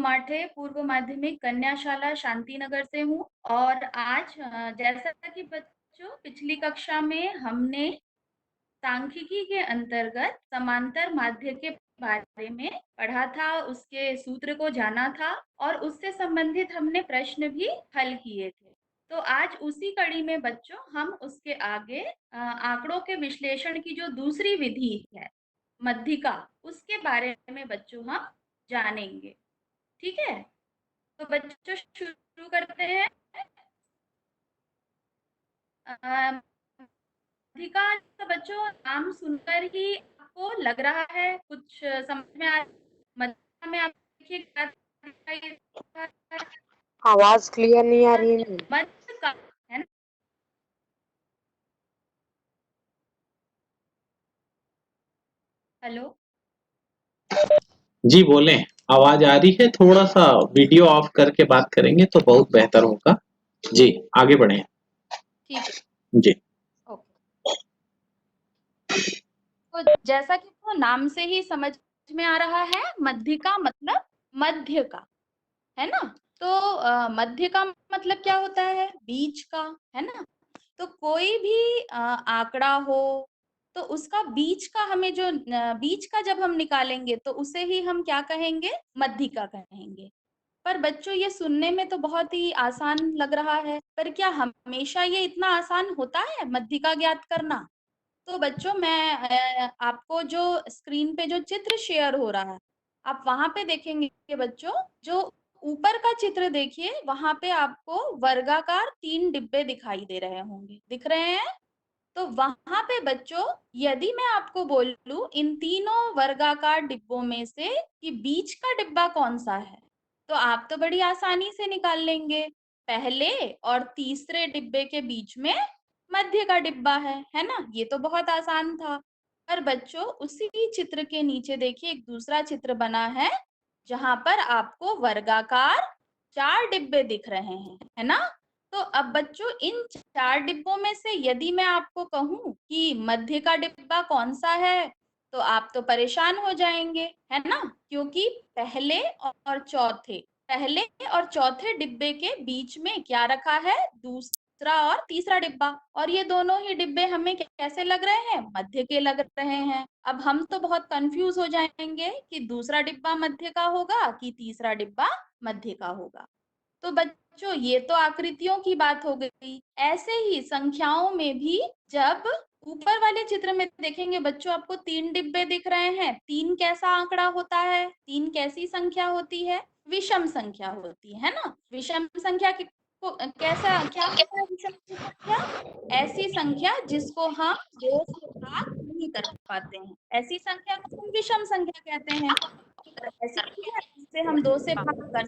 माठे पूर्व माध्यमिक कन्याशाला शांतिनगर से हूँ और आज जैसा कि बच्चों पिछली कक्षा में हमने सांख्यिकी के अंतर्गत समांतर माध्य के बारे में पढ़ा था, उसके सूत्र को जाना था और उससे संबंधित हमने प्रश्न भी हल किए थे। तो आज उसी कड़ी में बच्चों हम उसके आगे आंकड़ों के विश्लेषण की जो दूसरी विधि है, मध्यिका, उसके बारे में बच्चों हम जानेंगे। ठीक है, तो बच्चों शुरू करते हैं। मध्यिका तो बच्चों नाम सुनकर ही आपको लग रहा है कुछ समझ में आ। मध्यिका में आप देखिए क्या दिखाई दे रहा है? आवाज क्लियर नहीं आ रही है। मध्य का है ना। हेलो, जी बोलें, आवाज आ रही है? थोड़ा सा वीडियो ऑफ करके बात करेंगे तो बहुत बेहतर होगा। जी आगे बढ़े। ठीक है, जी ओके। तो जैसा कि वो नाम से ही समझ में आ रहा है, मध्यिका मतलब मध्य का, है ना। तो मध्य का मतलब क्या होता है? बीच का, है ना। तो कोई भी आंकड़ा हो तो उसका बीच का हमें जो बीच का जब हम निकालेंगे तो उसे ही हम क्या कहेंगे? मध्यिका कहेंगे। पर बच्चों ये सुनने में तो बहुत ही आसान लग रहा है, पर क्या हमेशा ये इतना आसान होता है मध्यिका ज्ञात करना? तो बच्चों मैं आपको जो स्क्रीन पे जो चित्र शेयर हो रहा है, आप वहां पे देखेंगे कि बच्चों जो ऊपर का चित्र देखिए, वहां पे आपको वर्गाकार 3 डिब्बे दिखाई दे रहे होंगे, दिख रहे हैं? तो वहां पे बच्चों यदि मैं आपको बोलूं इन तीनों वर्गाकार डिब्बों में से कि बीच का डिब्बा कौन सा है, तो आप तो बड़ी आसानी से निकाल लेंगे। पहले और तीसरे डिब्बे के बीच में मध्य का डिब्बा है ना। ये तो बहुत आसान था। पर बच्चों उसी चित्र के नीचे देखिए एक दूसरा चित्र बना है, जहां पर आपको वर्गाकार 4 डिब्बे दिख रहे हैं, है ना। तो अब बच्चों इन 4 डिब्बों में से यदि मैं आपको कहूं कि मध्य का डिब्बा कौन सा है, तो आप तो परेशान हो जाएंगे, है ना। क्योंकि पहले और चौथे डिब्बे के बीच में क्या रखा है? दूसरा और तीसरा डिब्बा। और ये दोनों ही डिब्बे हमें कैसे लग रहे हैं? मध्य के लग रहे हैं। अब हम तो बहुत कंफ्यूज हो जाएंगे कि दूसरा डिब्बा मध्य का होगा कि तीसरा डिब्बा मध्य का होगा। तो बच्चों ये तो आकृतियों की बात हो गई। ऐसे ही संख्याओं में भी जब ऊपर वाले चित्र में देखेंगे बच्चों, आपको 3 डिब्बे दिख रहे हैं। 3 कैसा आंकड़ा होता है? 3 कैसी संख्या होती है? विषम संख्या होती है ना। विषम संख्या कैसा क्या होता है? विषम संख्या ऐसी संख्या जिसको हम 2 से भाग नहीं कर पाते हैं, ऐसी संख्या को हम विषम संख्या कहते हैं। और ऐसी संख्या जिसे हम 2 से भाग कर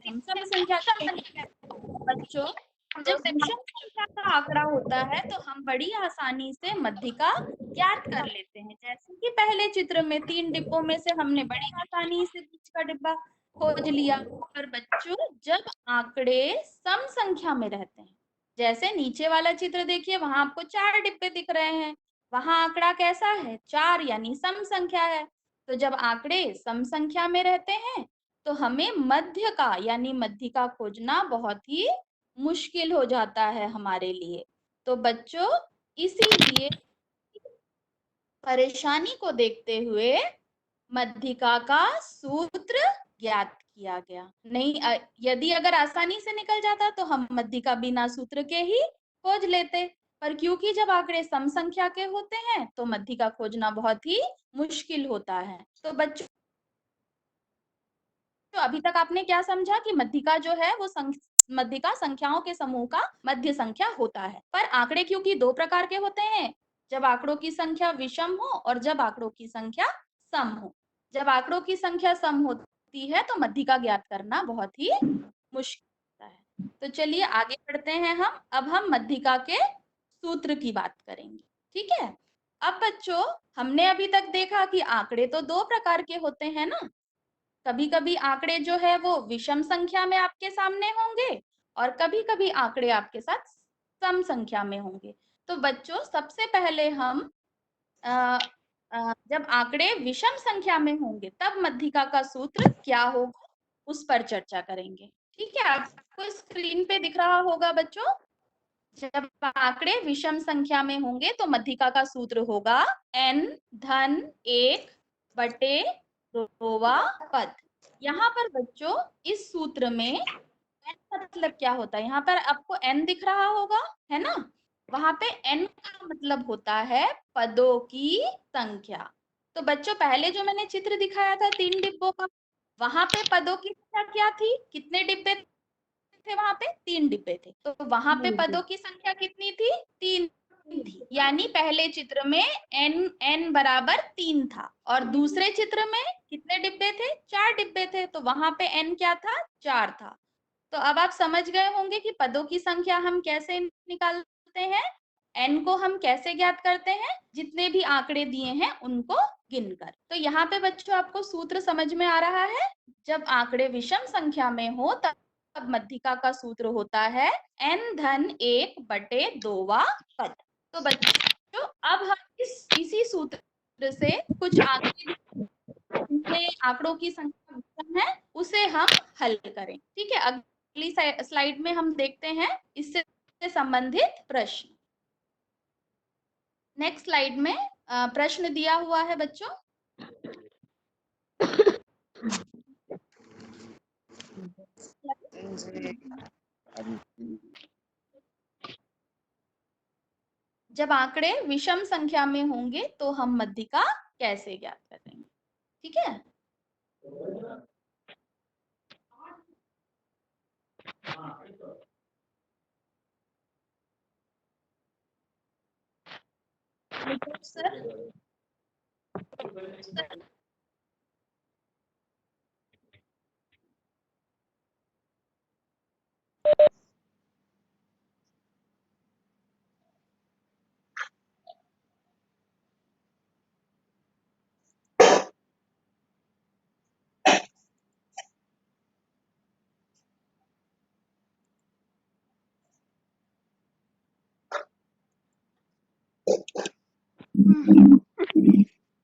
हम सम संख्या कहते हैं। बच्चों जब विषम संख्या का आंकड़ा होता है तो हम बड़ी आसानी से मध्यिका ज्ञात कर लेते हैं। जैसे कि पहले चित्र में 3 डिब्बों में से हमने बड़ी आसानी से बीच का डिब्बा खोज लिया। पर बच्चों जब आंकड़े सम संख्या में रहते हैं, जैसे नीचे वाला चित्र देखिए, वहां आपको 4 डिब्बे दिख रहे हैं, वहां आंकड़ा कैसा है? 4 यानी सम संख्या है। तो जब आंकड़े सम संख्या में रहते हैं तो हमें मध्य का यानी मध्यिका खोजना बहुत ही मुश्किल हो जाता है हमारे लिए। तो बच्चों इसीलिए परेशानी को देखते हुए मध्यिका का सूत्र ज्ञात किया गया। नहीं यदि अगर आसानी से निकल जाता तो हम मध्यिका बिना सूत्र के ही खोज लेते। पर क्योंकि जब आंकड़े सम संख्या के होते हैं तो मध्यिका खोजना बहुत ही मुश्किल होता है। तो बच्चों तो अभी तक आपने क्या समझा कि मध्यिका जो है वो मध्यिका संख्याओं के समूह का मध्य संख्या होता है। पर आंकड़े क्योंकि 2 प्रकार के होते हैं, जब आंकड़ों की संख्या विषम हो और जब आंकड़ों की संख्या सम हो। जब आंकड़ों की संख्या सम होती है तो मध्यिका ज्ञात करना बहुत ही मुश्किल होता है। तो चलिए आगे बढ़ते हैं। अब हम मध्यिका के सूत्र की बात करेंगे। ठीक है। अब बच्चों हमने अभी तक देखा कि आंकड़े तो 2 प्रकार के होते हैं ना। कभी कभी आंकड़े जो है वो विषम संख्या में आपके सामने होंगे और कभी कभी आंकड़े आपके साथ सम संख्या में होंगे। तो बच्चों सबसे पहले हम जब आंकड़े विषम संख्या में होंगे तब मध्यिका का सूत्र क्या होगा, उस पर चर्चा करेंगे। ठीक है, आपको स्क्रीन पे दिख रहा होगा बच्चों। जब आंकड़े विषम संख्या में होंगे तो मध्यिका का सूत्र होगा n धन 1 बटे 2वां पद। यहाँ पर बच्चों इस सूत्र में n मतलब क्या होता है, यहाँ पर आपको n दिख रहा होगा, है ना। वहां पे n का मतलब होता है पदों की संख्या। तो बच्चों पहले जो मैंने चित्र दिखाया था 3 डिब्बों का, वहां पे पदों की संख्या क्या थी, कितने डिब्बे थे वहां पे, 3 डिब्बे थे। तो वहां पे पदों की संख्या कितनी थी, 3 थी। यानी पहले चित्र में n बराबर 3 था और दूसरे चित्र में कितने डिब्बे थे, 4 डिब्बे थे। तो वहां पे n क्या था, 4 था। तो अब आप समझ गए होंगे कि पदों की संख्या हम कैसे निकालते हैं, n को हम कैसे ज्ञात करते हैं, जितने भी आंकड़े दिए हैं उनको गिनकर। तो यहाँ पे बच्चों आपको सूत्र समझ में आ रहा है। जब आंकड़े विषम संख्या में हो तब मध्यिका का सूत्र होता है n धन 1 बटे 2वां पद। तो बच्चों अब हम इसी सूत्र से कुछ आंकड़े जिनमें आंकड़ों की संख्या विषम है उसे हम हल करें। ठीक है, अगली स्लाइड में हम देखते हैं इससे संबंधित प्रश्न। नेक्स्ट स्लाइड में प्रश्न दिया हुआ है बच्चों। जब आंकड़े विषम संख्या में होंगे तो हम मध्यिका कैसे ज्ञात करेंगे। ठीक है, सर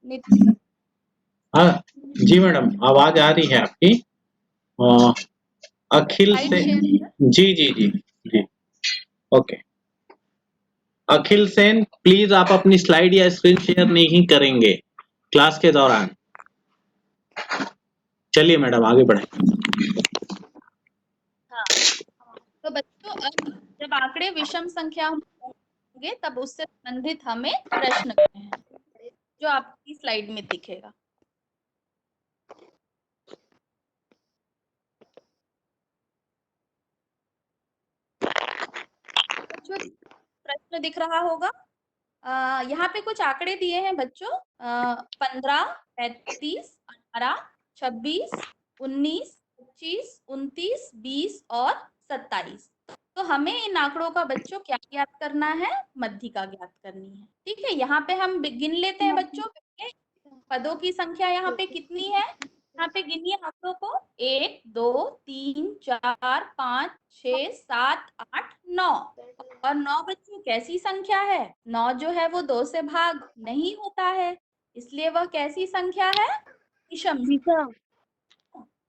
नितिन हाँ जी मैडम, आवाज आ रही है आपकी। अखिल स्लाइड से शेयर कर। जी जी जी जी ओके। अखिल सेन प्लीज आप अपनी स्लाइड या स्क्रीन शेयर नहीं करेंगे क्लास के दौरान। चलिए मैडम आगे बढ़े। हाँ, तो बच्चों अब जब आंकड़े विषम संख्या होंगे तब उससे संबंधित हमें प्रश्न करने हैं, जो आपकी स्लाइड में दिखेगा। बच्चों प्रश्न दिख रहा होगा। यहाँ पे कुछ आंकड़े दिए हैं बच्चों, 15, 35, 18, 26, 19, 25, 29, 20 और 27। तो हमें इन आंकड़ों का बच्चों क्या ज्ञात करना है, मध्यिका ज्ञात करनी है। ठीक है, यहाँ पे हम गिन लेते हैं बच्चों। पदों की संख्या यहाँ पे कितनी है, यहाँ पे गिनिए आंकड़ों को, 1 2 3 4 5 6 7 8 9। और 9 बच्चों कैसी संख्या है, 9 जो है वो 2 से भाग नहीं होता है, इसलिए वह कैसी संख्या है, विषम।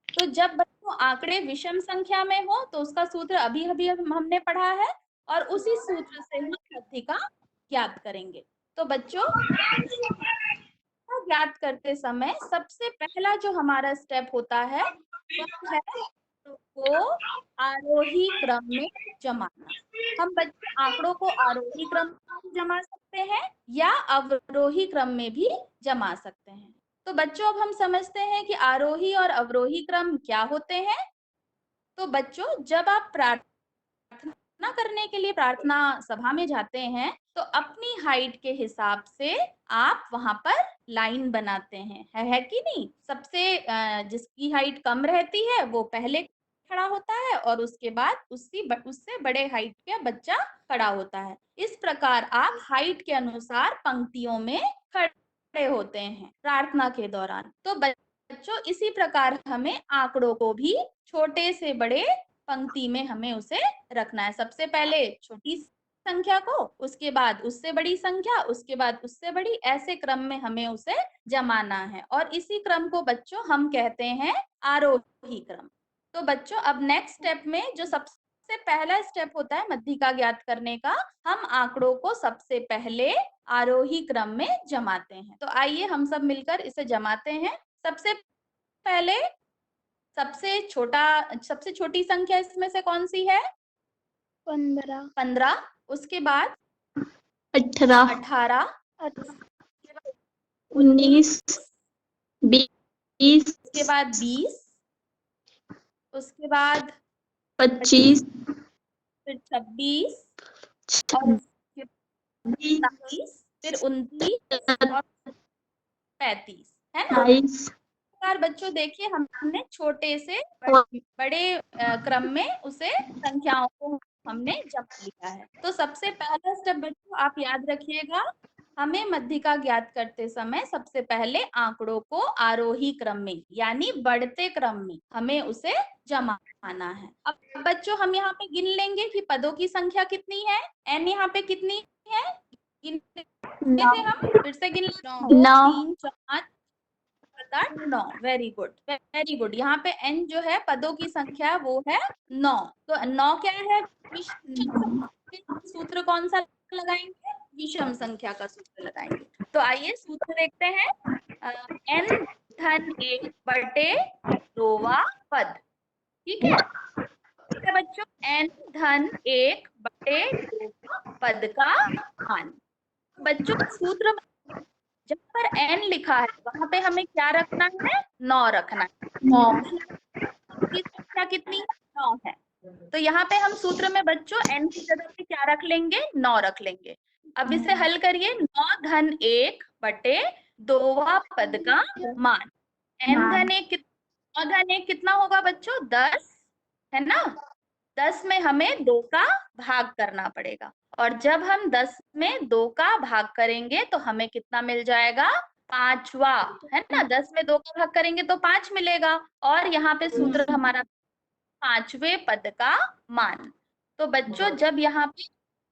तो जब बच्चों आंकड़े विषम संख्या में हो तो उसका सूत्र अभी अभी हमने पढ़ा है और उसी सूत्र से हम मध्यिका ज्ञात करेंगे। तो बच्चों ज्ञात करते समय सबसे पहला जो हमारा स्टेप होता है वह है को आरोही क्रम में जमाना। हम बच्चों आंकड़ों को आरोही क्रम में जमा सकते हैं या अवरोही क्रम में भी जमा सकते हैं। तो बच्चों अब हम समझते हैं कि आरोही और अवरोही क्रम क्या होते हैं। तो बच्चों जब आप प्रार्थना करने के लिए प्रार्थना सभा में जाते हैं तो अपनी हाइट के हिसाब से आप वहां पर लाइन बनाते हैं, है कि नहीं। सबसे जिसकी हाइट कम रहती है वो पहले खड़ा होता है और उसके बाद उससे बड़े हाइट का बच्चा खड़ा होता है। इस प्रकार आप हाइट के अनुसार पंक्तियों में खड़े होते हैं प्रार्थना के दौरान। तो बच्चों इसी प्रकार हमें आंकड़ों को भी छोटे से बड़े पंक्ति में हमें उसे रखना है। सबसे पहले छोटी संख्या को, उसके बाद उससे बड़ी संख्या, उसके बाद उससे बड़ी, ऐसे क्रम में हमें उसे जमाना है और इसी क्रम को बच्चों हम कहते हैं आरोही क्रम। तो बच्चों अब नेक्स्ट स्टेप में जो सबसे पहला स्टेप होता है मध्यिका ज्ञात करने का, हम आंकड़ों को सबसे पहले आरोही क्रम में जमाते हैं। तो आइए हम सब मिलकर इसे जमाते हैं। सबसे पहले सबसे छोटी संख्या इसमें से कौन सी है? 15। उसके बाद 18, 19, 20, उसके बाद 20, उसके बाद 25, फिर 26 और उसके बाद 27, फिर 29 और 35, है ना? 28 बार बच्चों देखिए हमने छोटे से बड़े क्रम में उसे संख्याओं को हमने जमा लिया है। तो सबसे पहला स्टेप बच्चों आप याद रखिएगा, हमें मध्यिका ज्ञात करते समय सबसे पहले आंकड़ों को आरोही क्रम में यानी बढ़ते क्रम में हमें उसे जमाना है। अब बच्चों हम यहाँ पे गिन लेंगे कि पदों की संख्या कितनी है। n यहाँ पे कितनी है? गिनते थे हम, फिर से गिन लेते हैं। 2, 3, 4, 9। Very good, very good. यहाँ पे n जो है पदों की संख्या वो है 9। तो 9 क्या है? विषम संख्या। सूत्र कौन सा लगाएंगे? विषम संख्या का सूत्र लगाएंगे। तो आइए सूत्र देखते हैं। n धन 1 बटे 2वां पद। ठीक है बच्चों, n धन 1 बटे 2वां पद का मान। बच्चों सूत्र जहाँ पर n लिखा है वहां पे हमें क्या रखना है? 9 रखना है। की संख्या कितनी है? 9 है। तो यहाँ पे हम सूत्र में बच्चों n की जगह पे क्या रख लेंगे? 9 रख लेंगे। अब इसे हल करिए। 9 धन 1 बटे 2वां पद का मान। n धन 1 9 धन 1 कितना होगा बच्चों? 10, है ना? 10 में हमें 2 का भाग करना पड़ेगा और जब हम 10 में 2 का भाग करेंगे तो हमें कितना मिल जाएगा? 5वां, है ना? 10 में 2 का भाग करेंगे तो 5 मिलेगा और यहाँ पे सूत्र हमारा 5वें पद का मान। तो बच्चों जब यहाँ पे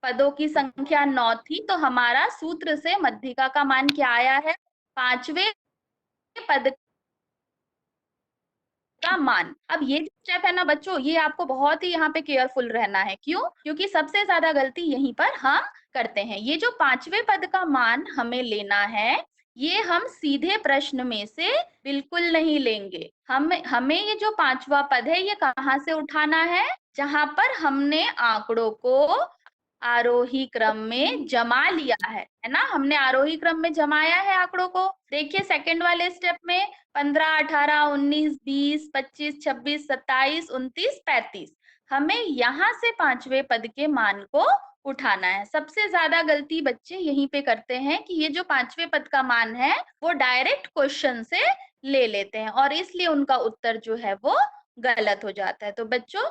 पदों की संख्या 9 थी तो हमारा सूत्र से मध्यिका का मान क्या आया है? 5वें पद का मान। अब ये जो स्टेप है ना बच्चों, ये आपको बहुत ही यहाँ पे केयरफुल रहना है। क्यों? क्योंकि सबसे ज्यादा गलती यहीं पर हम करते हैं। ये जो 5वें पद का मान हमें लेना है, ये हम सीधे प्रश्न में से बिल्कुल नहीं लेंगे। हमें ये जो 5वां पद है ये कहाँ से उठाना है? जहां पर हमने आंकड़ों को आरोही क्रम में जमा लिया है ना? हमने आरोही क्रम में जमाया है आंकड़ों को। देखिए सेकंड वाले स्टेप में 15, 18, 19, 20, 25, 26, 27, 29, 35 हमें यहाँ से 5वें पद के मान को उठाना है। सबसे ज्यादा गलती बच्चे यहीं पे करते हैं कि ये जो 5वें पद का मान है वो डायरेक्ट क्वेश्चन से ले लेते हैं और इसलिए उनका उत्तर जो है वो गलत हो जाता है। तो बच्चों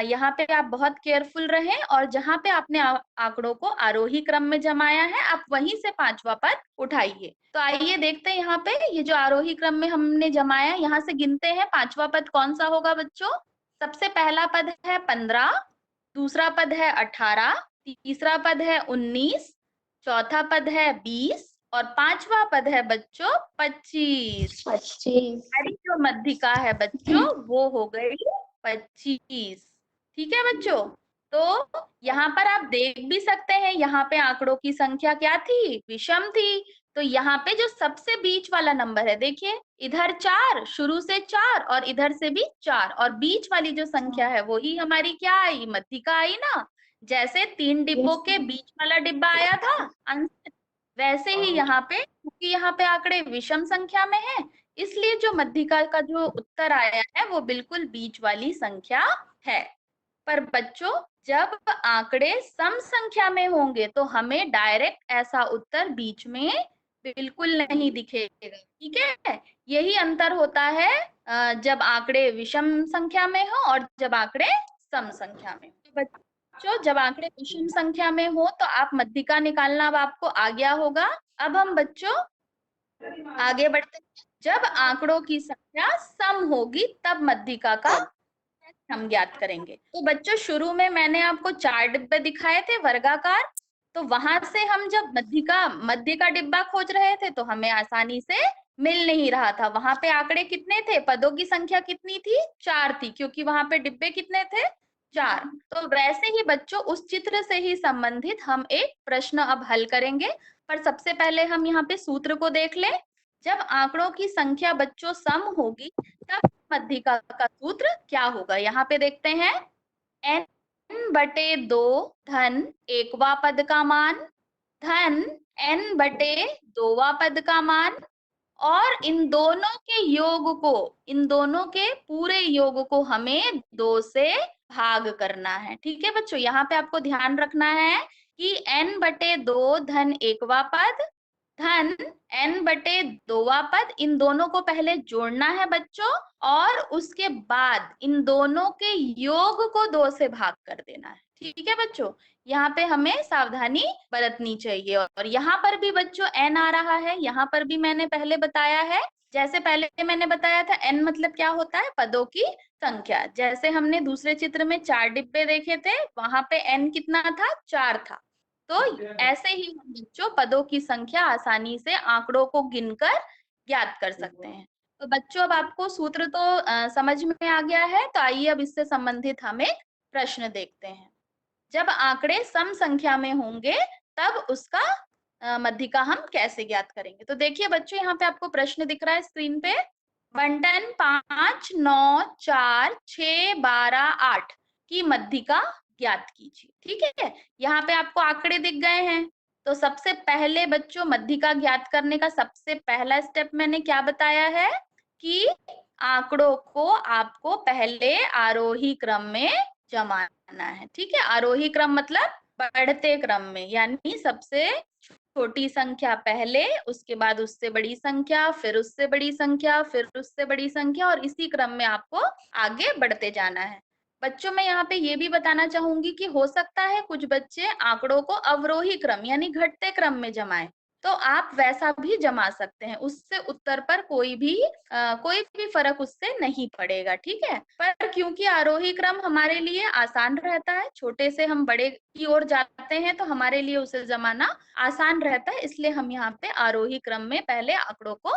यहाँ पे आप बहुत केयरफुल रहें और जहाँ पे आपने आंकड़ों को आरोही क्रम में जमाया है आप वहीं से 5वां पद उठाइए। तो आइए देखते हैं यहाँ पे ये जो आरोही क्रम में हमने जमाया है यहाँ से गिनते हैं 5वां पद कौन सा होगा बच्चों? सबसे पहला पद है 15, दूसरा पद है 18, तीसरा पद है 19, चौथा पद है 20 और 5वां पद है बच्चों 25। हमारी जो मध्यिका है बच्चों वो हो गई 25। ठीक है बच्चों, तो यहाँ पर आप देख भी सकते हैं यहाँ पे आंकड़ों की संख्या क्या थी? विषम थी। तो यहाँ पे जो सबसे बीच वाला नंबर है देखिए, इधर 4, शुरू से 4 और इधर से भी 4 और बीच वाली जो संख्या है वो ही हमारी क्या आई? मध्यिका आई ना। जैसे 3 डिब्बों के बीच वाला डिब्बा आया था अंश, वैसे ही यहाँ पे, क्योंकि यहाँ पे आंकड़े विषम संख्या में है इसलिए जो मध्यिका का जो उत्तर आया है वो बिल्कुल बीच वाली संख्या है। पर बच्चों जब आंकड़े सम संख्या में होंगे तो हमें डायरेक्ट ऐसा उत्तर बीच में बिल्कुल नहीं दिखेगा। ठीक है, यही अंतर होता है जब आंकड़े विषम संख्या में हो और जब आंकड़े सम संख्या में। तो बच्चों जब आंकड़े विषम संख्या में हो तो आप मध्यिका निकालना अब आपको आ गया होगा। अब हम बच्चों आगे बढ़ते हैं। जब आंकड़ों की संख्या सम होगी तब मध्यिका का हम ज्ञात करेंगे। तो बच्चों शुरू में मैंने आपको 4 डिब्बे दिखाए थे वर्गाकार, तो वहां से हम जब मध्य का डिब्बा खोज रहे थे तो हमें आसानी से मिल नहीं रहा था। वहां पे आंकड़े कितने थे, पदों की संख्या कितनी थी, 4 थी, क्योंकि वहां पे डिब्बे कितने थे, 4। तो वैसे ही बच्चों उस चित्र से ही संबंधित हम एक प्रश्न अब हल करेंगे। पर सबसे पहले हम यहाँ पे सूत्र को देख ले। जब आंकड़ों की संख्या बच्चों सम होगी तब मध्यिका का सूत्र क्या होगा, यहाँ पे देखते हैं। n/2 धन एकवा पद का मान धन n/2वां पद का मान, और इन दोनों के योग को, इन दोनों के पूरे योग को हमें 2 से भाग करना है। ठीक है बच्चों, यहाँ पे आपको ध्यान रखना है कि n/2 धन एकवा पद धन n/2वां पद, इन दोनों को पहले जोड़ना है बच्चों, और उसके बाद इन दोनों के योग को 2 से भाग कर देना है। ठीक है बच्चों, यहाँ पे हमें सावधानी बरतनी चाहिए। और यहाँ पर भी बच्चों n आ रहा है, यहाँ पर भी मैंने पहले बताया है। जैसे पहले मैंने बताया था n मतलब क्या होता है, पदों की संख्या। जैसे हमने दूसरे चित्र में 4 डिब्बे देखे थे, वहां पे n कितना था, 4 था। तो ऐसे ही हम बच्चों पदों की संख्या आसानी से आंकड़ों को गिनकर ज्ञात कर सकते हैं। तो बच्चों अब आपको सूत्र तो समझ में आ गया है, तो आइए अब इससे संबंधित हम एक प्रश्न देखते हैं। जब आंकड़े सम संख्या में होंगे तब उसका मध्यिका हम कैसे ज्ञात करेंगे। तो देखिए बच्चों, यहाँ पे आपको प्रश्न दिख रहा है स्क्रीन पे। बंटन 5, 9, 4, 6, 12, 8 की मध्यिका ज्ञात कीजिए। ठीक है, यहाँ पे आपको आंकड़े दिख गए हैं। तो सबसे पहले बच्चों मध्यिका ज्ञात करने का सबसे पहला स्टेप मैंने क्या बताया है कि आंकड़ों को आपको पहले आरोही क्रम में जमाना है। ठीक है, आरोही क्रम मतलब बढ़ते क्रम में, यानी सबसे छोटी संख्या पहले, उसके बाद उससे बड़ी संख्या, फिर उससे बड़ी संख्या, फिर उससे बड़ी संख्या, और इसी क्रम में आपको आगे बढ़ते जाना है। बच्चों मैं यहाँ पे ये भी बताना चाहूंगी कि हो सकता है कुछ बच्चे आंकड़ों को अवरोही क्रम यानी घटते क्रम में जमाएं, तो आप वैसा भी जमा सकते हैं, उससे उत्तर पर कोई भी फर्क उससे नहीं पड़ेगा। ठीक है, पर क्योंकि आरोही क्रम हमारे लिए आसान रहता है, छोटे से हम बड़े की ओर जाते हैं तो हमारे लिए उसे जमाना आसान रहता है, इसलिए हम यहाँ पे आरोही क्रम में पहले आंकड़ों को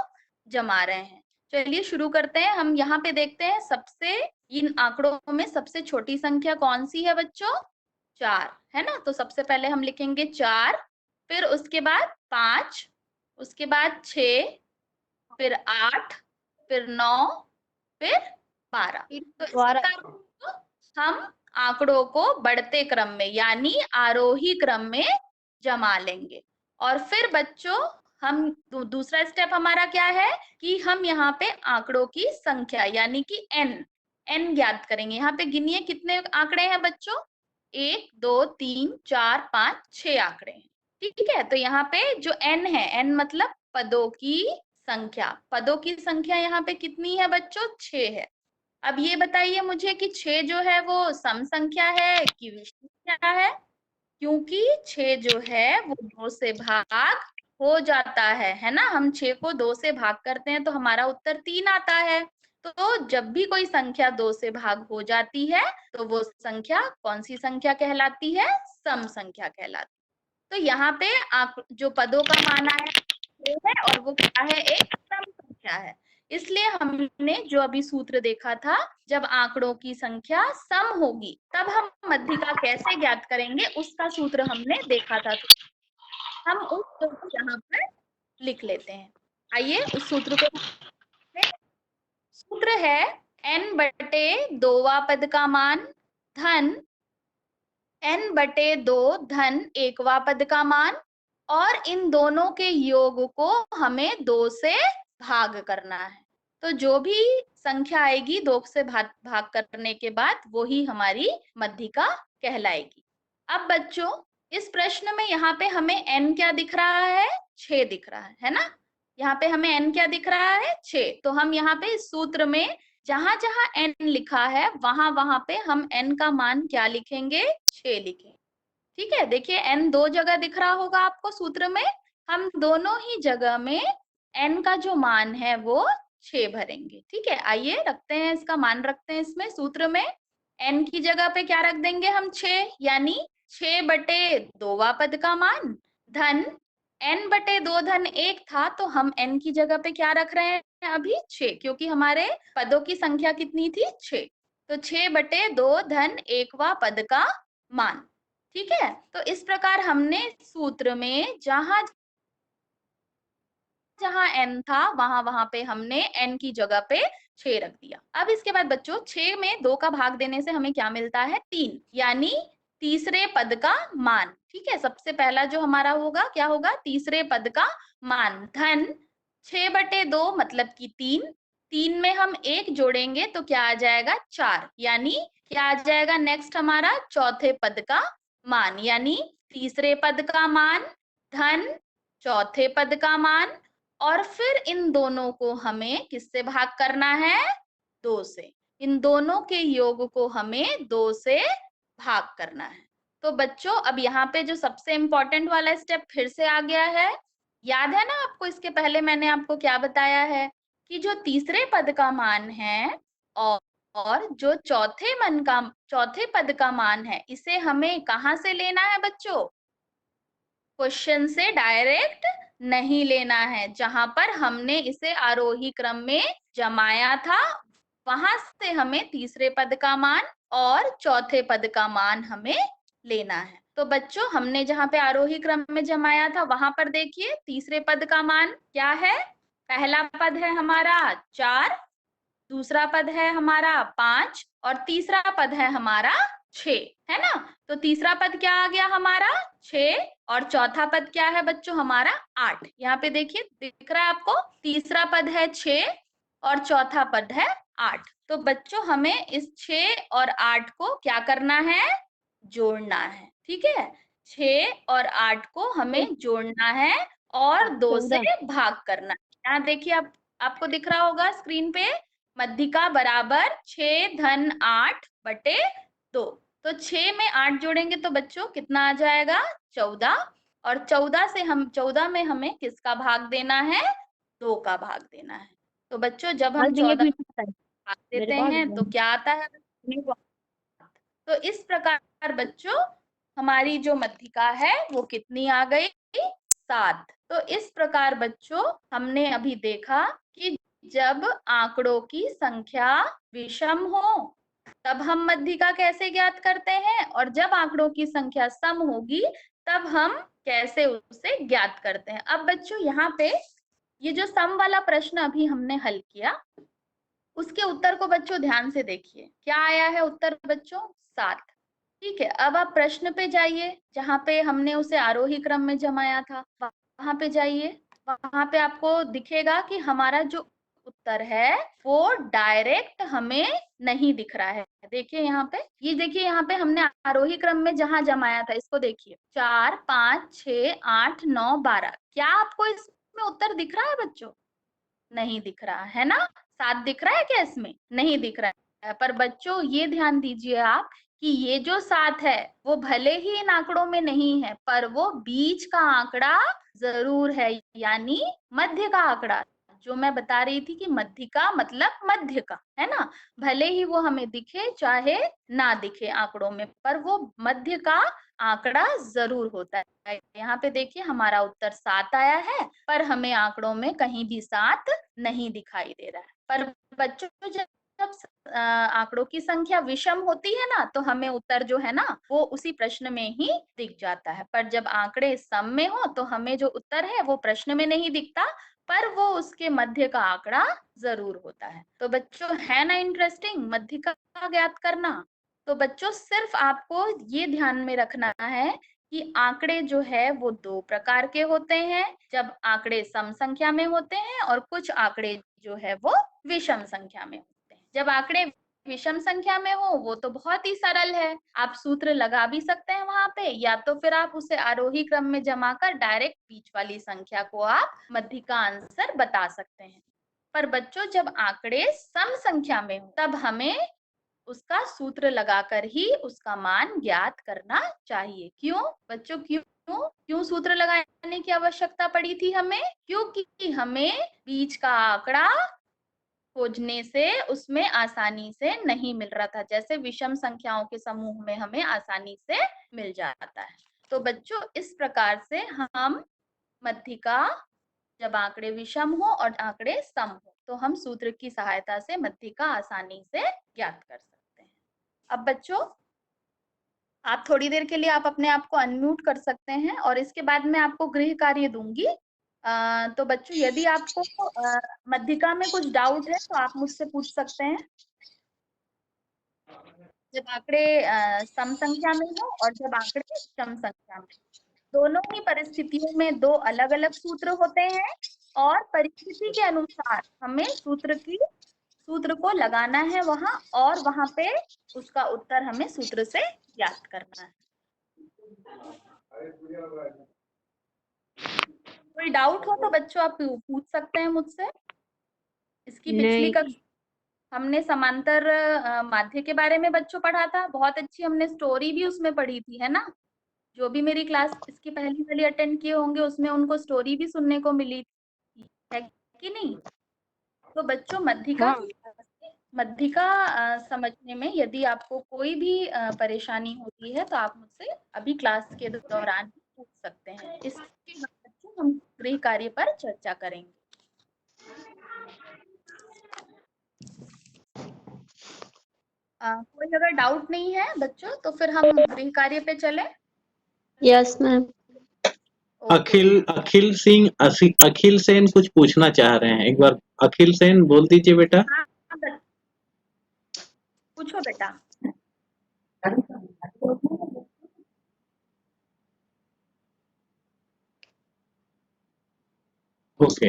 जमा रहे हैं। चलिए शुरू करते हैं। हम यहाँ पे देखते हैं सबसे, इन आंकड़ों में सबसे छोटी संख्या कौन सी है बच्चों, 4 है ना। तो सबसे पहले हम लिखेंगे 4, फिर उसके बाद 5, उसके बाद 6, फिर 8, फिर 9, फिर 12। तो इस प्रकार हम आंकड़ों को बढ़ते क्रम में यानी आरोही क्रम में जमा लेंगे। और फिर बच्चों हम दूसरा स्टेप हमारा क्या है कि हम यहाँ पे आंकड़ों की संख्या यानी कि n ज्ञात करेंगे। यहाँ पे गिनिए कितने आंकड़े हैं बच्चों, 1, 2, 3, 4, 5, 6 आंकड़े हैं। ठीक है, तो यहाँ पे जो n है, n मतलब पदों की संख्या, पदों की संख्या यहाँ पे कितनी है बच्चों, 6 है। अब ये बताइए मुझे कि 6 जो है वो सम संख्या है कि विषम संख्या है, क्योंकि 6 जो है वो 2 से भाग हो जाता है ना। हम 6 को 2 से भाग करते हैं तो हमारा उत्तर 3 आता है। तो जब भी कोई संख्या 2 से भाग हो जाती है तो वो संख्या कौन सी संख्या कहलाती है, सम संख्या कहलाती है। तो यहाँ पे आप जो पदों का मान आया है और वो क्या है, एक सम संख्या है। इसलिए हमने जो अभी सूत्र देखा था, जब आंकड़ों की संख्या सम होगी तब हम मध्यिका कैसे ज्ञात करेंगे उसका सूत्र हमने देखा था। तो हम उस सूत्र को यहाँ पर लिख लेते हैं। आइए उस सूत्र को लिखते हैं। सूत्र है n/2वां पद का मान धन n/2 धन 1वां पद का मान, और इन दोनों के योग को हमें 2 से भाग करना है। तो जो भी संख्या आएगी 2 से भाग करने के बाद वो ही हमारी मध्यिका कहलाएगी। अब बच्चों इस प्रश्न में यहाँ पे हमें n क्या दिख रहा है, 6 दिख रहा है ना। यहाँ पे हमें n क्या दिख रहा है, 6। तो हम यहाँ पे इस सूत्र में जहां जहां n लिखा है वहां पे हम n का मान क्या लिखेंगे, 6 लिखेंगे। ठीक है, देखिए n 2 जगह दिख रहा होगा आपको सूत्र में, हम दोनों ही जगह में n का जो मान है वो 6 भरेंगे। ठीक है, आइए रखते हैं, इसका मान रखते हैं इसमें सूत्र में। n की जगह पे क्या रख देंगे हम, 6, यानी 6/2वां पद का मान धन n बटे 2 धन 1 था, तो हम n की जगह पे क्या रख रहे हैं अभी 6, क्योंकि हमारे पदों की संख्या कितनी थी 6। तो 6 बटे 2 धन 1वां पद का मान। ठीक है, तो इस प्रकार हमने सूत्र में जहां जहां n था वहां पे हमने n की जगह पे 6 रख दिया। अब इसके बाद बच्चों 6 में 2 का भाग देने से हमें क्या मिलता है 3, यानी तीसरे पद का मान। ठीक है, सबसे पहला जो हमारा होगा क्या होगा तीसरे पद का मान धन 6 बटे 2 मतलब कि 3, 3 में हम 1 जोड़ेंगे तो क्या आ जाएगा 4, यानी क्या आ जाएगा नेक्स्ट हमारा चौथे पद का मान, यानी तीसरे पद का मान धन चौथे पद का मान, और फिर इन दोनों को हमें किससे भाग करना है 2 से। इन दोनों के योग को हमें 2 से भाग करना है। तो बच्चों अब यहाँ पे जो सबसे इम्पोर्टेंट वाला स्टेप फिर से आ गया है, याद है ना आपको इसके पहले मैंने आपको क्या बताया है कि जो तीसरे पद का मान है और जो चौथे पद का मान है, इसे हमें कहाँ से लेना है बच्चों, क्वेश्चन से डायरेक्ट नहीं लेना है। जहां पर हमने इसे आरोही क्रम में जमाया था वहां से हमें तीसरे पद का मान और चौथे पद का मान हमें लेना है। तो बच्चों हमने जहां पे आरोही क्रम में जमाया था वहां पर देखिए तीसरे पद का मान क्या है, पहला पद है हमारा 4, दूसरा पद है हमारा 5 और तीसरा पद है हमारा 6, है ना। तो तीसरा पद क्या आ गया हमारा 6 और चौथा पद क्या है बच्चों हमारा 8। यहाँ पे देखिए दिख रहा है आपको, तीसरा पद है 6 और चौथा पद है 8। तो बच्चों हमें इस 6 और 8 को क्या करना है, जोड़ना है। ठीक है, 6 और 8 को हमें जोड़ना है और 2 से भाग करना है। यहाँ देखिए आपको दिख रहा होगा स्क्रीन पे, मध्यिका बराबर 6 धन 8 बटे 2। तो 6 में 8 जोड़ेंगे तो बच्चों कितना आ जाएगा 14, और 14 में हमें किसका भाग देना है 2 का भाग देना है। तो बच्चों जब हम 14 भाग देते हैं तो क्या आता है, तो इस प्रकार बच्चों हमारी जो मध्यिका है वो कितनी आ गई 7। तो इस प्रकार बच्चों हमने अभी देखा कि जब आंकड़ों की संख्या विषम हो तब हम मध्यिका कैसे ज्ञात करते हैं, और जब आंकड़ों की संख्या सम होगी तब हम कैसे उसे ज्ञात करते हैं। अब बच्चों यहाँ पे ये जो सम वाला प्रश्न अभी हमने हल किया उसके उत्तर को बच्चों ध्यान से देखिए, क्या आया है उत्तर बच्चों 7। ठीक है, अब आप प्रश्न पे जाइए जहां पे हमने उसे आरोही क्रम में जमाया था, वहां पे जाइए, वहां पे आपको दिखेगा कि हमारा जो उत्तर है वो डायरेक्ट हमें नहीं दिख रहा है। देखिए यहाँ पे, ये देखिए यहाँ पे हमने आरोही क्रम में जहां जमाया था इसको देखिए 4 5 6 8 9 12, क्या आपको इसमें उत्तर दिख रहा है बच्चों, नहीं दिख रहा है ना। 7 दिख रहा है क्या इसमें, नहीं दिख रहा है। पर बच्चों ये ध्यान दीजिए आप कि ये जो 7 है वो भले ही इन आंकड़ों में नहीं है पर वो बीच का आंकड़ा जरूर है, यानी मध्य का आंकड़ा। जो मैं बता रही थी कि मध्यिका मतलब मध्य का, है ना। भले ही वो हमें दिखे चाहे ना दिखे आंकड़ों में, पर वो मध्य का आंकड़ा जरूर होता है। यहाँ पे देखिए हमारा उत्तर 7 आया है पर हमें आंकड़ों में कहीं भी 7 नहीं दिखाई दे रहा है। पर बच्चों जब आंकड़ों की संख्या विषम होती है ना तो हमें उत्तर जो है ना वो उसी प्रश्न में ही दिख जाता है, पर जब आंकड़े सम में हो तो हमें जो उत्तर है वो प्रश्न में नहीं दिखता पर वो उसके मध्य का आंकड़ा जरूर होता है। तो बच्चों है ना इंटरेस्टिंग मध्य का ज्ञात करना। तो बच्चों सिर्फ आपको ये ध्यान में रखना है कि आंकड़े जो है वो 2 प्रकार के होते हैं, जब आंकड़े सम संख्या में होते हैं और कुछ आंकड़े जो है वो विषम संख्या में होते हैं। जब आंकड़े विषम संख्या में हो वो तो बहुत ही सरल है, आप सूत्र लगा भी सकते हैं वहां पे, या तो फिर आप उसे आरोही क्रम में जमा कर डायरेक्ट बीच वाली संख्या को आप मध्य का आंसर बता सकते हैं। पर बच्चों जब आंकड़े सम संख्या में हो तब हमें उसका सूत्र लगाकर ही उसका मान ज्ञात करना चाहिए। क्यों बच्चों, क्यों सूत्र लगाने की आवश्यकता पड़ी थी हमें, क्योंकि हमें बीच का आंकड़ा खोजने से उसमें आसानी से नहीं मिल रहा था, जैसे विषम संख्याओं के समूह में हमें आसानी से मिल जाता है। तो बच्चों इस प्रकार से हम मध्यिका जब आंकड़े विषम हो और आंकड़े सम हो, तो हम सूत्र की सहायता से मध्यिका आसानी से ज्ञात कर सकते हैं। अब बच्चों, आप थोड़ी देर के लिए आप अपने आप को अनम्यूट कर सकते हैं और इसके बाद मैं आपको गृह कार्य दूंगी। तो बच्चों, यदि आपको मध्यिका में कुछ डाउट है तो आप मुझसे पूछ सकते हैं। जब आंकड़े सम संख्या में हो और जब आंकड़े विषम संख्या में, दोनों ही परिस्थितियों में दो अलग अलग सूत्र होते हैं और परिस्थिति के अनुसार हमें सूत्र को लगाना है वहां, और वहां पे उसका उत्तर हमें सूत्र से ज्ञात करना है। कोई डाउट हो तो बच्चों आप पूछ सकते हैं मुझसे। इसकी पिछली कक्षा हमने समांतर माध्य के बारे में बच्चों पढ़ा था, बहुत अच्छी हमने स्टोरी भी उसमें पढ़ी थी, है ना। जो भी मेरी क्लास इसकी पहली वाली अटेंड किए होंगे उसमें उनको स्टोरी भी सुनने को मिली थी, है कि नहीं। तो बच्चों, मध्यिका समझने में यदि आपको कोई भी परेशानी होती है तो आप मुझसे अभी क्लास के दौरान पूछ सकते हैं। इसके बाद बच्चों हम गृह कार्य पर चर्चा करेंगे। कोई अगर डाउट नहीं है बच्चों तो फिर हम गृह कार्य पे चलें। Yes ma'am. अखिल सेन कुछ पूछना चाह रहे हैं। एक बार अखिल सेन बोल दीजिए बेटा। हाँ, पूछो बेटा। ओके,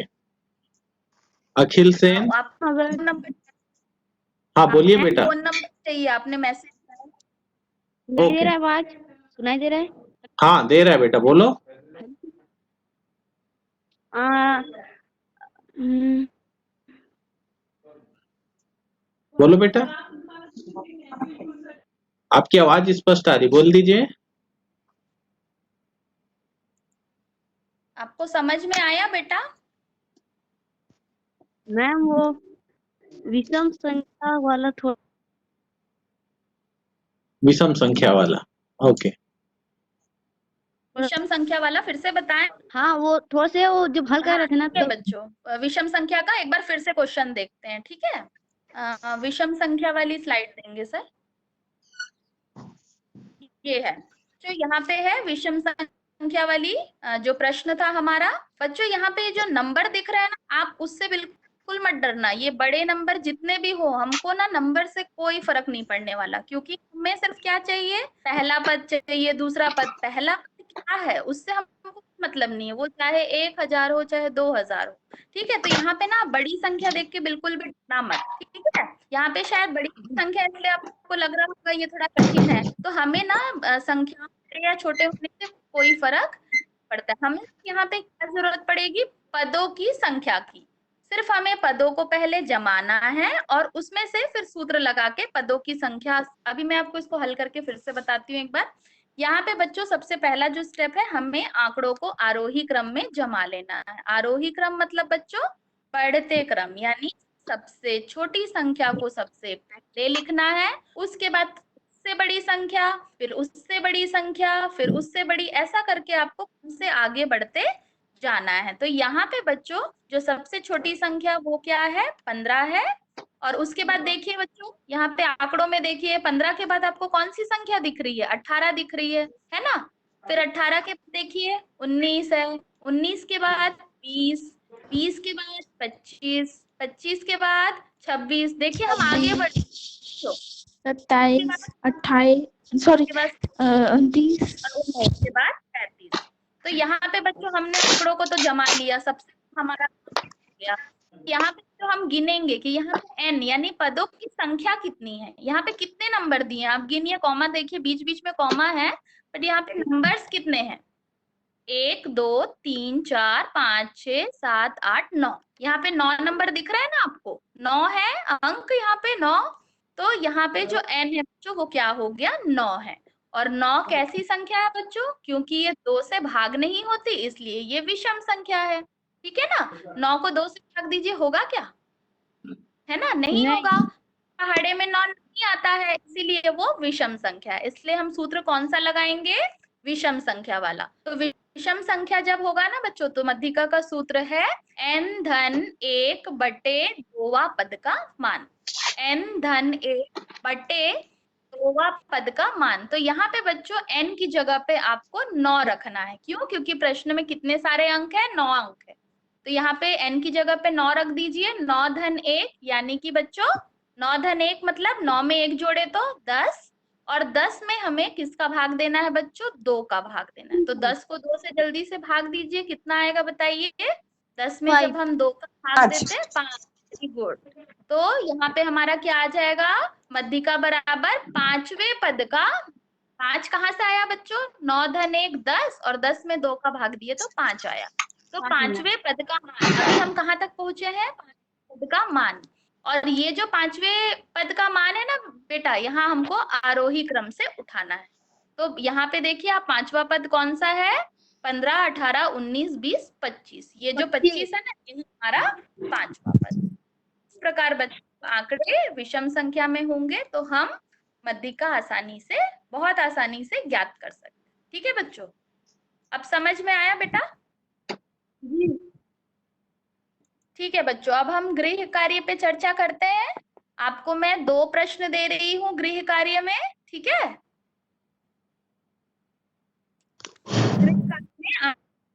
अखिल सेन। आप नंबर, हाँ बोलिए बेटा। फोन नंबर चाहिए, आपने मैसेज करा। सुनाई दे रहा है आवाज? सुनाई दे रहा है? हाँ दे रहा है बेटा, बोलो। बोलो बेटा, आपकी आवाज स्पष्ट आ रही, बोल दीजिए। आपको समझ में आया बेटा? मैम वो विषम संख्या वाला थोड़ा, विषम संख्या वाला, ओके। विषम संख्या वाला फिर से बताएं। हाँ वो थोड़ा से वो जब हल कर रहे थे ना ठीक है बच्चों, विषम संख्या का एक बार फिर से क्वेश्चन देखते हैं, ठीक है। विषम संख्या वाली स्लाइड देंगे सर। ये है जो यहाँ पे है विषम संख्या वाली जो प्रश्न था हमारा। बच्चों यहाँ पे जो नंबर दिख रहा है ना, आप उससे बिल्कुल मत डरना। ये बड़े नंबर जितने भी हो, हमको ना नंबर से कोई फर्क नहीं पड़ने वाला, क्योंकि हमें सिर्फ क्या चाहिए, पहला पद चाहिए, दूसरा पद। पहला पद क्या है उससे हमको मतलब नहीं है, वो चाहे 1000 हो चाहे 2000 हो, ठीक है। तो यहाँ पे ना बड़ी संख्या देख के बिल्कुल भी डरना मत, ठीक है। यहाँ पे शायद बड़ी संख्या इसलिए आपको लग रहा होगा ये थोड़ा कठिन है, तो हमें ना संख्या बड़े या छोटे होने से कोई फर्क नहीं पड़ता। हमें यहाँ पे क्या जरूरत पड़ेगी, पदों की संख्या की। सिर्फ हमें पदों को पहले जमाना है और उसमें से फिर सूत्र लगा के पदों की संख्या। अभी मैं आपको इसको हल करके फिर से बताती हूँ एक बार। यहाँ पे बच्चों सबसे पहला जो स्टेप है, हमें आंकड़ों को आरोही क्रम में जमा लेना है। आरोही क्रम मतलब बच्चों बढ़ते क्रम, यानी सबसे छोटी संख्या को सबसे पहले लिखना है, उसके बाद उससे बड़ी संख्या, फिर उससे बड़ी संख्या, फिर उससे बड़ी, ऐसा करके आपको उससे आगे बढ़ते जाना है। तो यहाँ पे बच्चों जो सबसे छोटी संख्या वो क्या है, 15 है। और उसके बाद देखिए बच्चों, यहाँ पे आंकड़ों में देखिए 15 के बाद आपको कौन सी संख्या दिख रही है, 18 दिख रही है ना। फिर 18 के बाद देखिए 19 है, 19 के बाद 20, 20 के बाद 25, 25 के बाद 26। देखिए हम आगे बढ़, 27, 28, सॉरी 29 के बाद 35। तो यहाँ पे बच्चों हमने आंकड़ों को तो जमा लिया, सबसे हमारा गया। यहाँ पे जो हम गिनेंगे कि यहाँ पे n यानी पदों की संख्या कितनी है, यहाँ पे कितने नंबर दिए हैं आप गिनिए। कॉमा देखिए, बीच बीच में कॉमा है, बट यहाँ पे नंबर्स कितने हैं, 1 2 3 4 5 6 7 8 9। यहाँ पे 9 नंबर दिख रहा है ना आपको, 9 है अंक यहाँ पे 9। तो यहाँ पे जो n है बच्चों वो क्या हो गया, 9 है। और 9 कैसी संख्या है बच्चों, क्योंकि ये 2 से भाग नहीं होती इसलिए ये विषम संख्या है, ठीक है ना। 9 को 2 से भाग दीजिए, होगा क्या, है ना, नहीं होगा। पहाड़े में 9 नहीं आता है, इसीलिए वो विषम संख्या है। इसलिए हम सूत्र कौन सा लगाएंगे, विषम संख्या वाला। तो विषम संख्या जब होगा ना बच्चों, तो मध्यिका का सूत्र है n धन 1 बटे 2वां पद का मान। n धन 1 बटे 2वां पद का मान। तो यहाँ पे बच्चों n की जगह पे आपको 9 रखना है। क्यों? क्योंकि प्रश्न में कितने सारे अंक है? 9 अंक है। तो यहाँ पे n की जगह पे 9 रख दीजिए। 9 धन 1 यानी कि बच्चों 9 धन 1 मतलब 9 में 1 जोड़े तो 10, और 10 में हमें किसका भाग देना है बच्चों? 2 का भाग देना है। तो 10 को 2 से जल्दी से भाग दीजिए, कितना आएगा बताइए? 10 में जब हम 2 का भाग देते हैं 5। Very good. तो यहाँ पे हमारा क्या आ जाएगा? मध्यिका बराबर पांचवें पद का, 5 कहाँ से आया बच्चों? 9 धन 1 10, और 10 में 2 का भाग दिए तो 5 आया। तो पांचवें पद का मान। अभी हम कहाँ तक पहुंचे हैं? पांचवें पद का मान। और ये जो पांचवें पद का मान है ना बेटा, यहाँ हमको आरोही क्रम से उठाना है। तो यहाँ पे देखिए आप, पांचवा पद कौन सा है? 15 18 19 20 25। ये जो 25 है ना, ये हमारा पांचवा पद। इस प्रकार बच्चों आंकड़े विषम संख्या में होंगे तो हम मध्यिका आसानी से, बहुत आसानी से ज्ञात कर सकते हैं। ठीक है बच्चों, अब समझ में आया बेटा? ठीक है बच्चों, अब हम गृह कार्य पे चर्चा करते हैं। आपको मैं 2 प्रश्न दे रही हूँ गृह कार्य में। ठीक है, गृह कार्य में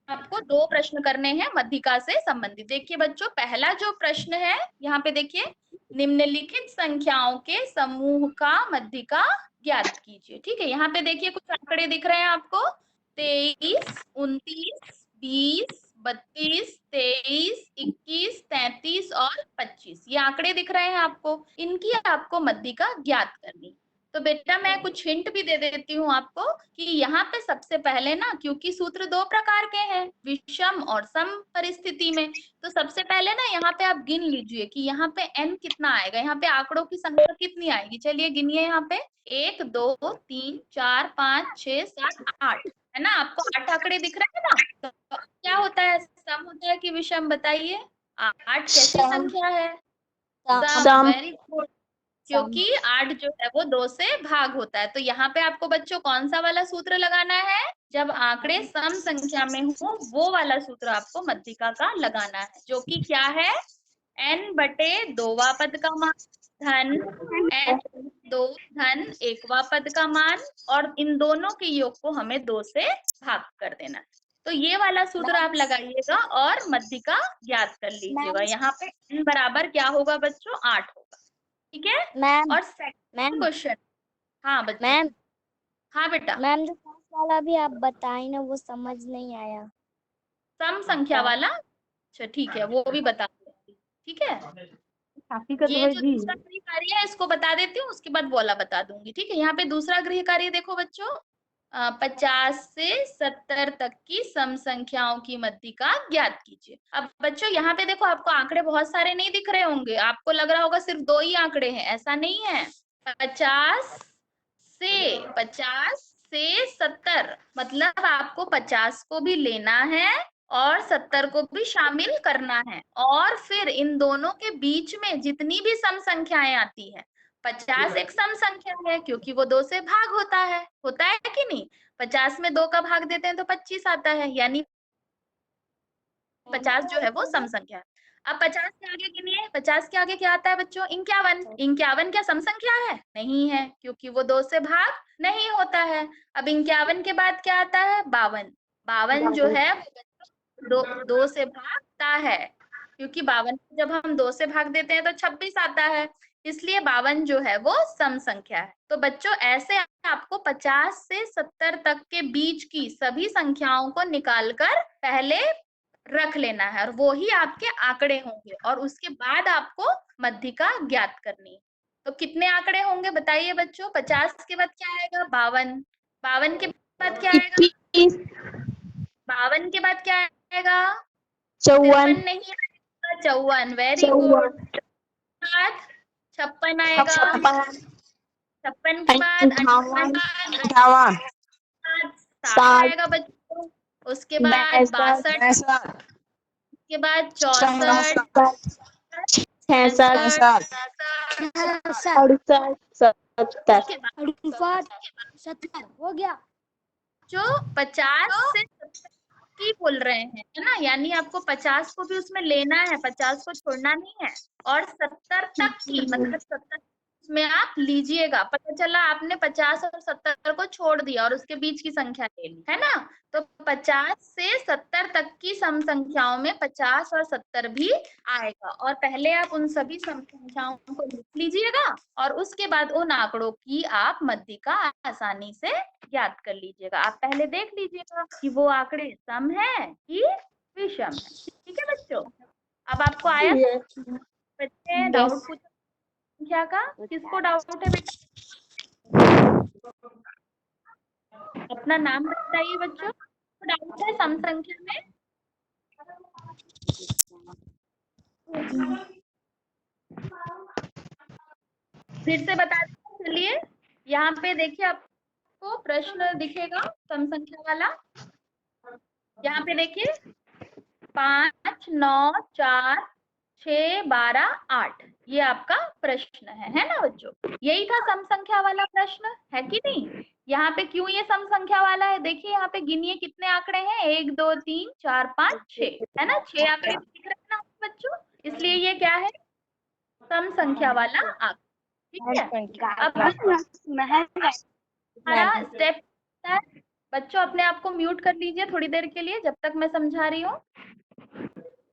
आपको 2 प्रश्न करने हैं मध्यिका से संबंधित। देखिए बच्चों, पहला जो प्रश्न है यहाँ पे देखिए, निम्नलिखित संख्याओं के समूह का मध्यिका ज्ञात कीजिए। ठीक है, यहाँ पे देखिए कुछ आंकड़े दिख रहे हैं आपको, 23 29 20 32 23 21 33 और 25। ये आंकड़े दिख रहे हैं आपको, इनकी आपको मध्यिका ज्ञात करनी। तो बेटा मैं कुछ हिंट भी दे देती हूँ आपको कि यहाँ पे सबसे पहले ना, क्योंकि सूत्र 2 प्रकार के हैं, विषम और सम परिस्थिति में, तो सबसे पहले ना यहाँ पे आप गिन लीजिए कि यहाँ पे n कितना आएगा, यहाँ पे आंकड़ों की संख्या कितनी आएगी। चलिए गिनिए, यहाँ पे 1 2 3 4 5 6 7 8 है ना, आपको 8 आंकड़े दिख रहे हैं ना। तो क्या होता है, सम होता है कि विषम? बताइए, 8 कैसी संख्या है? सम। Very good. क्योंकि 8 जो है वो 2 से भाग होता है। तो यहाँ पे आपको बच्चों कौन सा वाला सूत्र लगाना है? जब आंकड़े सम संख्या में हो वो वाला सूत्र आपको मध्यिका का लगाना है, जो कि क्या है? n बटे 2वां पद का मान धन n 2 धन 1वां पद का मान, और इन दोनों के योग को हमें 2 से भाग कर देना है। तो ये वाला सूत्र आप लगाइएगा और मध्यिका ज्ञात कर लीजिएगा। यहाँ पे n बराबर क्या होगा बच्चों? 8 होगा। ठीक है, मैम और सेकंड क्वेश्चन। हाँ बच्चों। मैम हाँ बेटा, मैम जो फर्स्ट वाला भी आप बताई ना, वो समझ नहीं आया। सम संख्या वाला। अच्छा ठीक है, वो भी बता देती। ठीक है, ये जो दूसरा गृह कार्य है इसको बता देती हूँ, उसके बाद बोला बता दूंगी। ठीक है, यहाँ पे दूसरा गृह कार्य देखो बच्चों, 50 से 70 तक की सम संख्याओं की मध्यिका ज्ञात कीजिए। अब बच्चों यहाँ पे देखो, आपको आंकड़े बहुत सारे नहीं दिख रहे होंगे, आपको लग रहा होगा सिर्फ 2 ही आंकड़े हैं, ऐसा नहीं है। 50 से 70 मतलब आपको 50 को भी लेना है और 70 को भी शामिल करना है, और फिर इन दोनों के बीच में जितनी भी सम संख्याएं आती है, 50 एक सम संख्या है क्योंकि वो 2 से भाग होता है कि नहीं? 50 में 2 का भाग देते हैं तो 25 आता है, यानी 50 जो है वो सम संख्या है। अब 50 के आगे गिनिए, 50 के आगे क्या आता है बच्चों? 51। 51 क्या सम संख्या है? नहीं है, क्योंकि वो 2 से भाग नहीं होता है। अब 51 के बाद क्या आता है? 52। 52 जो है वो 2 से भागता है, क्योंकि 52 जब हम 2 से भाग देते हैं तो 26 आता है, इसलिए 52 जो है वो सम संख्या है। तो बच्चों ऐसे आपको 50 से 70 तक के बीच की सभी संख्याओं को निकालकर पहले रख लेना है, और वो ही आपके आंकड़े होंगे, और उसके बाद आपको मध्यिका ज्ञात करनी है। तो कितने आंकड़े होंगे बताइए बच्चों? 50 के बाद क्या आएगा? 52। 52 के बाद क्या आएगा? 52 के बाद क्या आएगा? 53 नहीं आएगा, 54। Very good. 56 आएगा, 56 के बाद 58 60 आएगा बच्चों, उसके बाद 62, उसके बाद 64 66 67 हो गया। जो 50 से की बोल रहे हैं, है ना, यानी आपको 50 को भी उसमें लेना है, 50 को छोड़ना नहीं है। और 70 तक की मतलब 70 में आप लीजिएगा। पता चला आपने 50 और 70 को छोड़ दिया और उसके बीच की संख्या ले ली, है ना। तो 50 से 70 तक की सम संख्याओं में 50 और 70 भी आएगा। और पहले आप उन सभी सम संख्याओं को लिख लीजिएगा और उसके बाद उन आंकड़ों की आप मध्यिका आसानी से ज्ञात कर लीजिएगा। आप पहले देख लीजिएगा कि वो आंकड़े सम है कि विषम है। ठीक है बच्चों, अब आपको आया बच्चे डाउट पूछा संख्या का? किसको डाउट है बेटा? अपना नाम बताइए बच्चों, डाउट है सम संख्या में? फिर से बता दें, चलिए यहाँ पे देखिए आपको प्रश्न दिखेगा सम संख्या वाला। यहाँ पे देखिए 5, 9, 4, 6, 12, 8 ये आपका प्रश्न है ना बच्चों? यही था सम संख्या वाला प्रश्न, है कि नहीं? यहाँ पे क्यों ये सम संख्या वाला है? देखिए यहाँ पे गिनिए कितने आंकड़े हैं, 1, 2, 3, 4, 5, 6, है ना? 6 आंकड़े दिख रहे हैं ना बच्चों, इसलिए ये क्या है? सम संख्या वाला आंकड़ा। ठीक है, अब हमारा स्टेप है, बच्चों अपने आप को म्यूट कर लीजिए थोड़ी देर के लिए जब तक मैं समझा रही हूँ।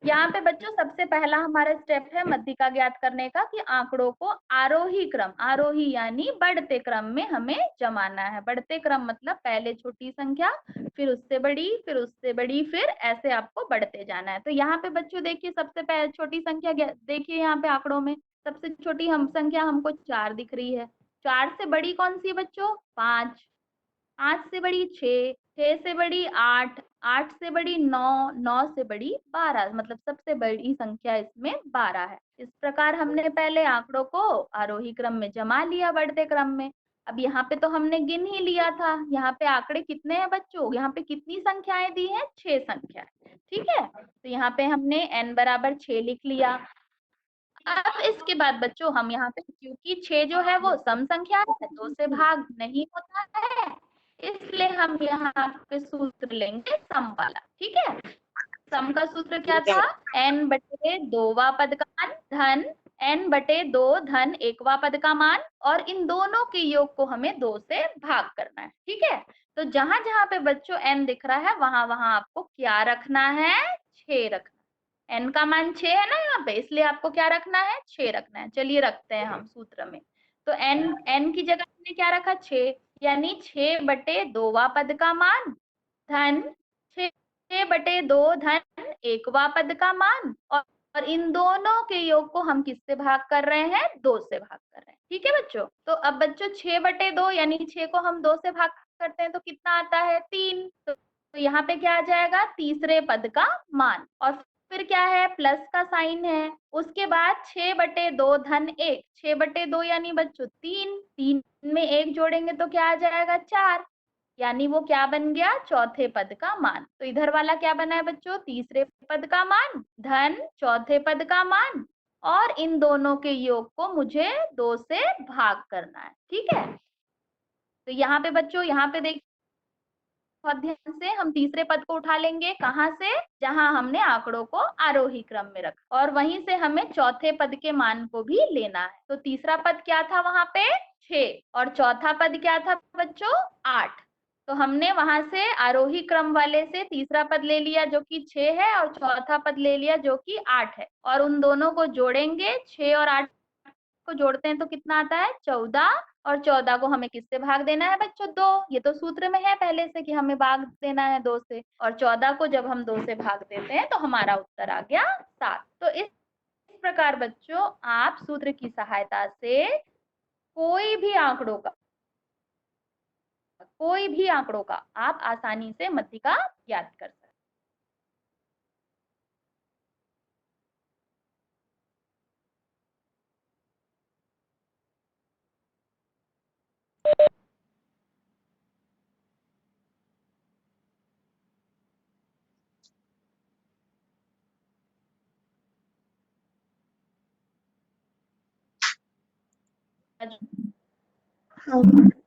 यहाँ पे बच्चों सबसे पहला हमारा स्टेप है मध्यिका ज्ञात करने का, कि आंकड़ों को आरोही क्रम, आरोही यानी बढ़ते क्रम में हमें जमाना है। बढ़ते क्रम मतलब पहले छोटी संख्या, फिर उससे बड़ी, फिर उससे बड़ी, फिर ऐसे आपको बढ़ते जाना है। तो यहाँ पे बच्चों देखिए सबसे पहले छोटी संख्या देखिए, यहाँ पे आंकड़ों में सबसे छोटी हम संख्या हमको 4 दिख रही है। 4 से बड़ी कौन सी है बच्चों? 5, 5 से बड़ी 6, 6 से बड़ी 8, 8 से बड़ी 9, 9 से बड़ी 12, मतलब सबसे बड़ी संख्या इसमें 12 है। इस प्रकार हमने पहले आंकड़ों को आरोही क्रम में जमा लिया बढ़ते क्रम में। अब यहाँ पे तो हमने गिन ही लिया था, यहाँ पे आंकड़े कितने हैं बच्चों? यहाँ पे कितनी संख्याएं दी हैं? 6 संख्याएं। ठीक है, तो यहाँ पे हमने n बराबर 6 लिख लिया। अब इसके बाद बच्चों हम यहाँ पे, क्योंकि 6 जो है वो सम संख्या है, 2 से भाग नहीं होता है, इसलिए हम यहाँ पे सूत्र लेंगे सम वाला। ठीक है, सम का सूत्र क्या था? n बटे 2वां पद का मान धन n बटे 2 धन 1वां पद का मान, और इन दोनों के योग को हमें 2 से भाग करना है। ठीक है, तो जहां जहां पे बच्चों n दिख रहा है वहां वहां आपको क्या रखना है? 6 रखना। n का मान 6 है ना यहाँ पे, इसलिए आपको क्या रखना है? 6 रखना है। चलिए रखते हैं हम सूत्र में। तो n की जगह हमने क्या रखा? 6, यानी 6 बटे 2वां पद का मान धन 6 बटे 2 धन 1वां पद का मान, और इन दोनों के योग को हम किससे भाग कर रहे हैं? 2 से भाग कर रहे हैं। ठीक है बच्चों, तो अब बच्चों 6 बटे 2 यानी 6 को हम 2 से भाग करते हैं तो कितना आता है? 3। तो यहाँ पे क्या आ जाएगा? तीसरे पद का मान, और फिर क्या है? प्लस का साइन है। उसके बाद 6 बटे 2 धन 1, 6 बटे 2 यानी बच्चों 3, 3 में 1 जोड़ेंगे तो क्या आ जाएगा? 4, यानी वो क्या बन गया? चौथे पद का मान। तो इधर वाला क्या बना है बच्चों? तीसरे पद का मान धन चौथे पद का मान, और इन दोनों के योग को मुझे 2 से भाग करना है। ठीक है, तो यहाँ पे बच्चों, यहाँ पे देखिए बहुत ध्यान से, हम तीसरे पद को उठा लेंगे। कहाँ से? जहां हमने आंकड़ों को आरोही क्रम में रखा, और वहीं से हमें चौथे पद के मान को भी लेना है। तो तीसरा पद क्या था वहां पे? 6, और चौथा पद क्या था बच्चों? 8। तो हमने वहां से आरोही क्रम वाले से तीसरा पद ले लिया जो कि 6 है, और चौथा पद ले लिया जो कि 8 है, और उन दोनों को जोड़ेंगे। 6 और 8 को जोड़ते हैं तो कितना आता है? 14, और 14 को हमें किससे भाग देना है बच्चों? 2। ये तो सूत्र में है पहले से कि हमें भाग देना है 2 से, और 14 को जब हम 2 से भाग देते हैं तो हमारा उत्तर आ गया 7। तो इस प्रकार बच्चों आप सूत्र की सहायता से कोई भी आंकड़ों का आप आसानी से मध्यिका ज्ञात कर सकते हैं।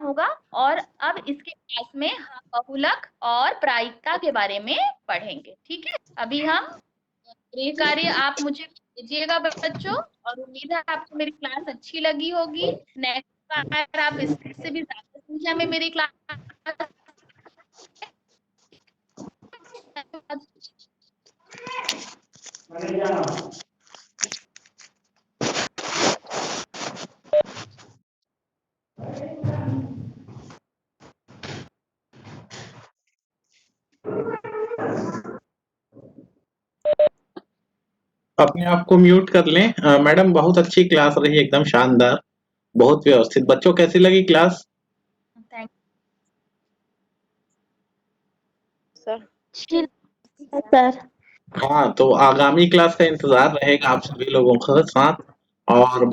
होगा, और अब इसके क्लास में हम बहुलक और प्रायिकता के बारे में पढ़ेंगे। ठीक है, अभी हम गृह कार्य आप मुझे दीजिएगा बच्चों, और उम्मीद है आपको मेरी क्लास अच्छी लगी होगी। नेक्स्ट बार आप इससे भी ज्यादा संख्या में मेरी क्लास अपने आप को म्यूट कर लें। मैडम बहुत अच्छी क्लास रही, एकदम शानदार, बहुत व्यवस्थित। बच्चों कैसी लगी क्लास? थैंक अच्छी सर। हाँ, तो आगामी क्लास का इंतजार रहेगा आप सभी लोगों का साथ। और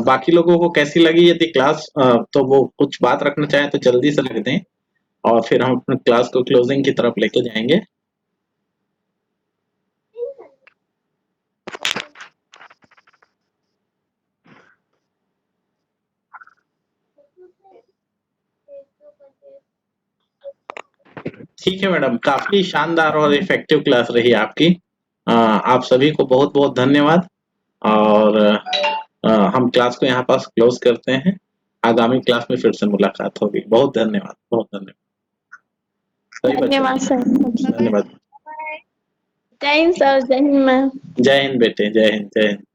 बाकी लोगों को कैसी लगी यदि क्लास, तो वो कुछ बात रखना चाहें तो जल्दी से रख दें, और फिर हम अपनी क्लास को क्लोजिंग की तरफ लेके जाएंगे। ठीक है मैडम, काफी शानदार और इफेक्टिव क्लास रही आपकी। आप सभी को बहुत बहुत धन्यवाद, और हम क्लास को यहाँ पास क्लोज करते हैं। आगामी क्लास में फिर से मुलाकात होगी। बहुत धन्यवाद, बहुत धन्यवाद सभी बच्चों धन्यवाद को। सर। धन्यवाद। यू। जय हिंद सर, जय हिंद मैम। जय हिंद बेटे, जय हिंद, जय हिंद।